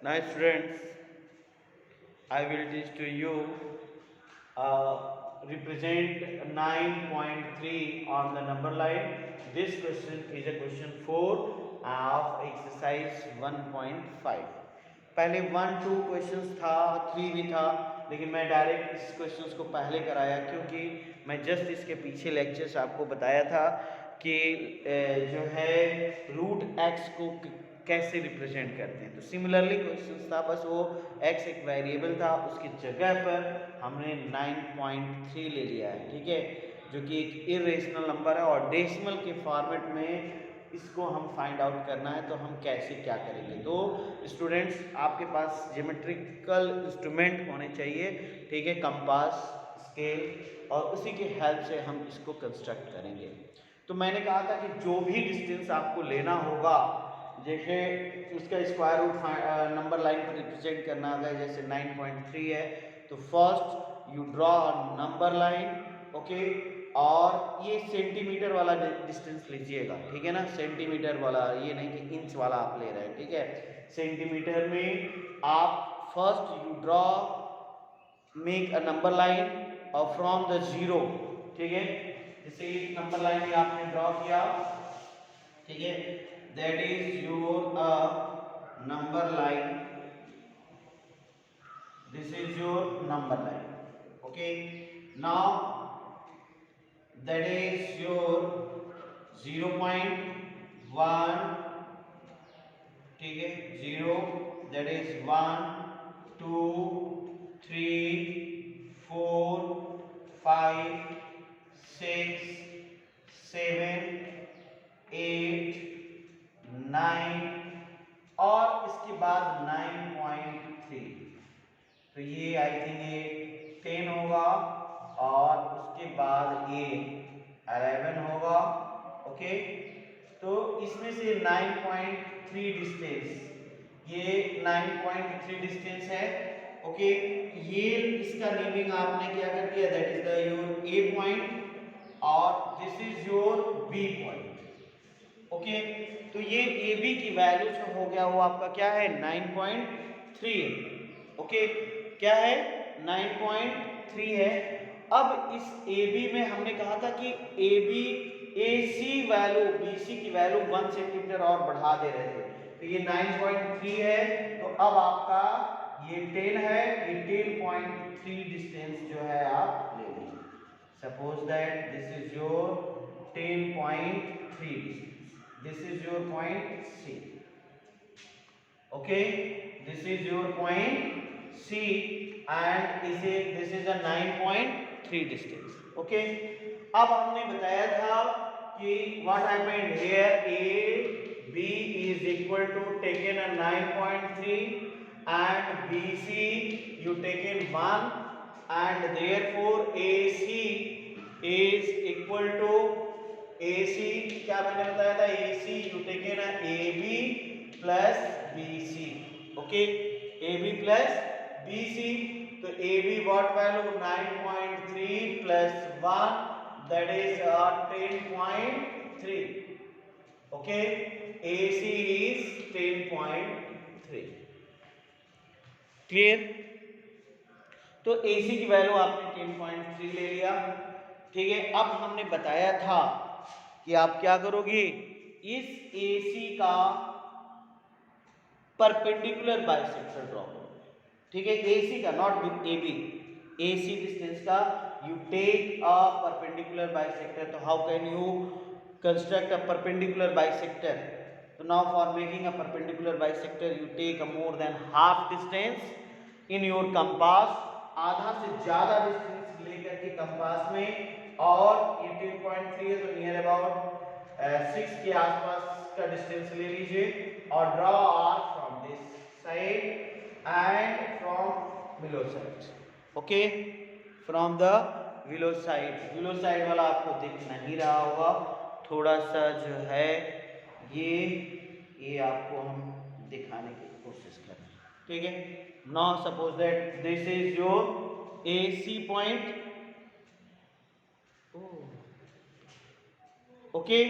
Now students, I will teach to you represent 9.3 on the number line. This question is a question 4 of exercise 1.5. पहले 1-2 questions था, 3 भी था, लेकिन मैं direct इस क्वेश्चंस को पहले कराया क्योंकि मैं जस्ट इसके पीछे लेक्चर्स आपको बताया था कि जो है रूट एक्स को कैसे रिप्रेजेंट करते हैं। तो सिमिलरली क्वेश्चन था, बस वो एक्स एक वेरिएबल था, उसकी जगह पर हमने 9.3 ले लिया है, ठीक है, जो कि एक इरेशनल नंबर है और डेसिमल के फॉर्मेट में इसको हम फाइंड आउट करना है। तो हम कैसे क्या करेंगे। तो स्टूडेंट्स, आपके पास ज्योमेट्रिकल इंस्ट्रूमेंट होने चाहिए, ठीक है, कंपास, स्केल, और उसी की हेल्प से हम इसको कंस्ट्रक्ट करेंगे। तो मैंने कहा था कि जो भी डिस्टेंस आपको लेना होगा, जैसे उसका स्क्वायर रूट नंबर लाइन पर रिप्रेजेंट करना होगा, जैसे 9.3 है, तो first you draw number line, okay, और ये सेंटीमीटर वाला डिस्टेंस लीजिएगा, ठीक है ना, सेंटीमीटर वाला, ये नहीं कि इंच वाला आप ले रहे हैं, ठीक है। सेंटीमीटर में आप first you draw make a number line और फ्रॉम द जीरो, ठीक है, जैसे एक नंबर लाइन आपने ड्रॉ किया, ठीक है, that is your number line, this is your number line, okay. Now that is your 0.1, ठीक है, 0, that is 1 2 3 4 5 6 7 8 9 और इसके बाद 9.3। तो ये आई थिंक ये 10 होगा और उसके बाद ये 11 होगा, ओके। तो इसमें से 9.3 डिस्टेंस, ये 9.3 डिस्टेंस है, ओके। ये इसका नेमिंग आपने क्या कर दिया, that is the your A point और this is your B point, okay. तो ये ए बी की वैल्यू जो हो गया वो आपका क्या है, 9.3 है, ओके। क्या है, 9.3 है। अब इस ए बी में हमने कहा था कि A B A C value B C की वैल्यू 1 सेंटीमीटर और बढ़ा दे रहे थे, तो ये 9.3 है, तो अब आपका ये 10 है, ये 10.3 डिस्टेंस जो है आप ले लीजिए। Suppose that this is your 10.3 distance, this is your point C, okay, this is your point C and this is a 9.3 distance, okay। अब हमने बताया था कि what happened here, A B is equal to taken a 9.3 and BC you taken 1 and therefore AC is equal to AC, क्या मैंने बताया था, AC you taken A B plus B C, okay, A B plus B C. तो A B what value, 9.3 plus 1 that is 10.3, okay, A C is 10.3, clear. तो A सी की value आपने 10.3 ले लिया, ठीक है। अब हमने बताया था कि आप क्या करोगे, इस AC का परपेंडिकुलर बाइसेक्टर ड्रॉ करोगे, ठीक है, AC का, not with AB, AC distance का you take a perpendicular bisector. तो how can you construct a perpendicular bisector, तो now for making a perpendicular bisector you take a more than half distance in your compass, आधा से ज्यादा distance लेकर के compass में, और ये 10.3 है तो नियर अबाउट 6 के आसपास का डिस्टेंस ले लीजिए और draw arc from this side and from below side, okay, from the below side. Below side वाला आपको दिख नहीं रहा होगा, थोड़ा सा जो है ये आपको हम दिखाने की कोशिश कर रहे हैं, ठीक है। Now suppose that this is your A C point, okay,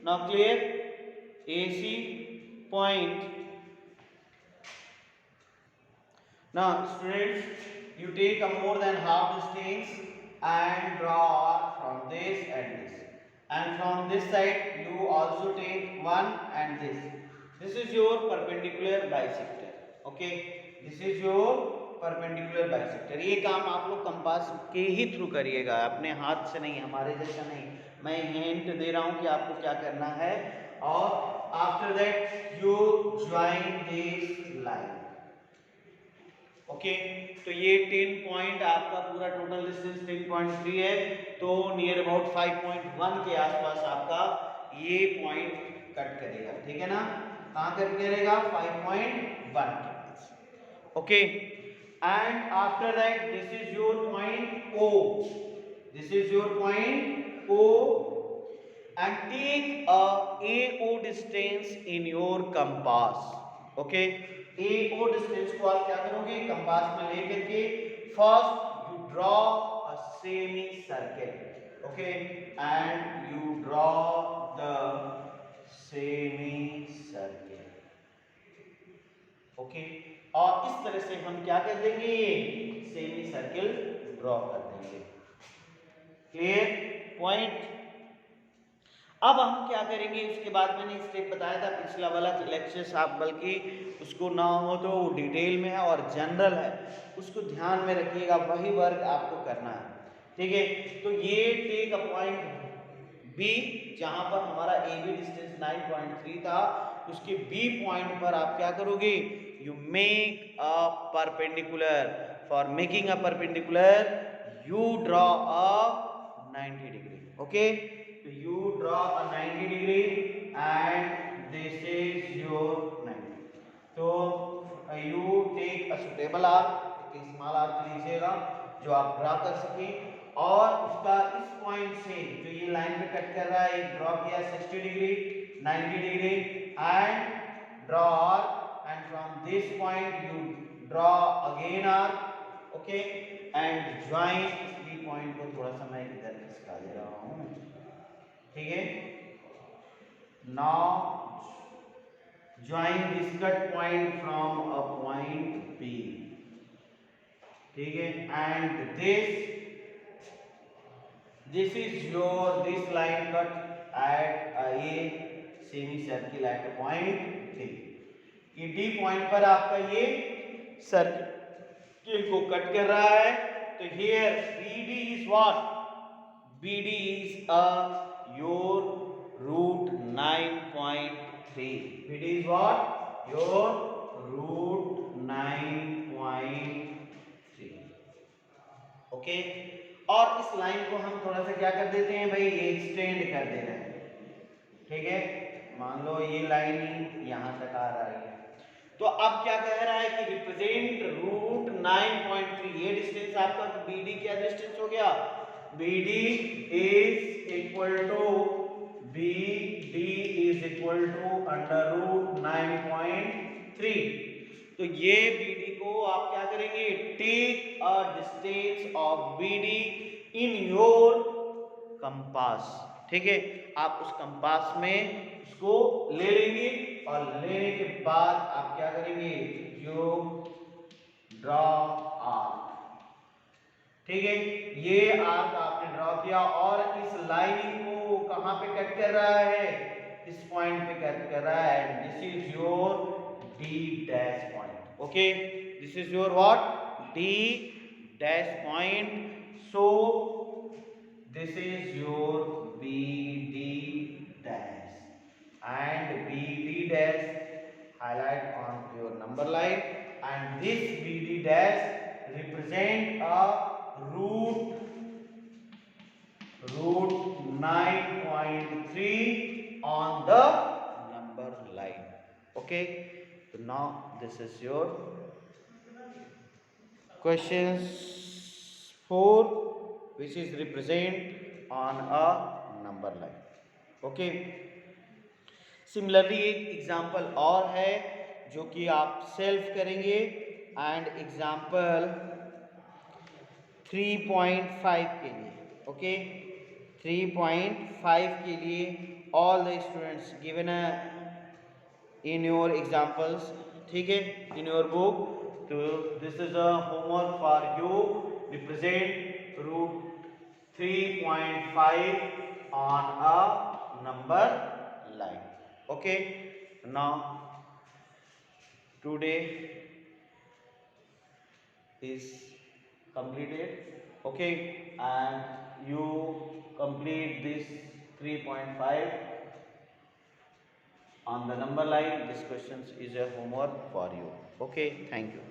now clear, AC point Now students, you take a more than half distance and draw from this and this, and from this side you also take one and this. This is your perpendicular bisector. Okay, this is your perpendicular bisector. ये काम आप लोग compass के ही through करिएगा, अपने हाथ से नहीं, हमारे जैसा नहीं. मैं हिंट दे रहा हूं कि आपको क्या करना है. और after that you join this line. Okay, तो ये 10 पॉइंट आपका पूरा टोटल डिस्टेंस 10.3 है, तो नियर अबाउट 5.1 के आसपास आपका ये पॉइंट कट करेगा. ठीक है ना, कहाँ कट करेगा? 5.1 के पास. Okay, and after that this is your point O. This is your point O, and take a AO distance in your compass. Okay, AO distance को आप क्या करोगे? कंपास में लेकर के first you draw a semi circle. Okay, and you draw the semi circle. Okay, और इस तरह से हम क्या कर देंगे? सेमी सर्किल ड्रॉ कर देंगे. Clear point. अब हम क्या करेंगे? उसके बाद मैंने स्टेप बताया था पिछला वाला लेक्चर, आप बल्कि उसको ना हो तो डिटेल में है और जनरल है, उसको ध्यान में रखिएगा, वही वर्क आपको करना है. ठीक है, तो ये टेक अ पॉइंट बी, जहां पर हमारा ए बी डिस्टेंस 9.3 था, उसके बी पॉइंट पर आप क्या करोगे? You make a perpendicular. For making a perpendicular, you draw a 90 degree. Okay, so you draw a 90 degree, and this is your 90. So you take a suitable arc, एक small arc लीजिएगा जो आप draw कर सके, और उसका इस point से जो ये लाइन पे कट कर रहा है, एक ड्रॉ किया 60 degree, 90 degree, and draw arc. And from this point you draw again arc. Okay, and join इस B point को. थोड़ा सा मैं इधर खिसका दे रहा हूँ. ठीक है, now join this cut point from a point B. ठीक है, and this is your this line cut at a semi circle at a point C. ये डी पॉइंट पर आपका ये सर्किल को कट कर रहा है, तो here BD is what? BD is your root 9.3. BD is what? Your root 9.3. Okay, और इस लाइन को हम थोड़ा सा क्या कर देते हैं भाई? ये एक्सटेंड कर दे रहे हैं. ठीक है, मान लो ये लाइन यहां तक आ रहा है, तो अब क्या कह रहा है कि रिप्रेजेंट रूट 9.3. ये डिस्टेंस आपका BD क्या डिस्टेंस हो गया? BD is equal to under root 9.3. तो ये BD को आप क्या करेंगे? Take a distance of BD in your compass. ठीक है, आप उस कंपास में उसको ले लेंगे, और लेने के बाद आप क्या करेंगे? You draw arc. ठीक है, ये आर्क आपने ड्रॉ किया, और इस लाइन को कहां पे कट कर रहा है? इस पॉइंट पे कट कर रहा है. This is your D dash point. Okay, this is your what? D dash point. So this is your BD dash, and BD dash highlight on your number line, and this BD dash represent a root 9.3 on the number line. Okay, so now this is your questions 4, which is represent on a number line. Okay, similarly एक example और है जो कि आप self करेंगे, and example 3.5 के लिए. Okay, 3.5 के लिए all the students given in your examples. ठीक है, in your book So this is a homework for you. Represent root 3.5 on a number line. Okay. Now today is completed. Okay, and you complete this 3.5 on the number line. This questions is a homework for you. Okay, thank you.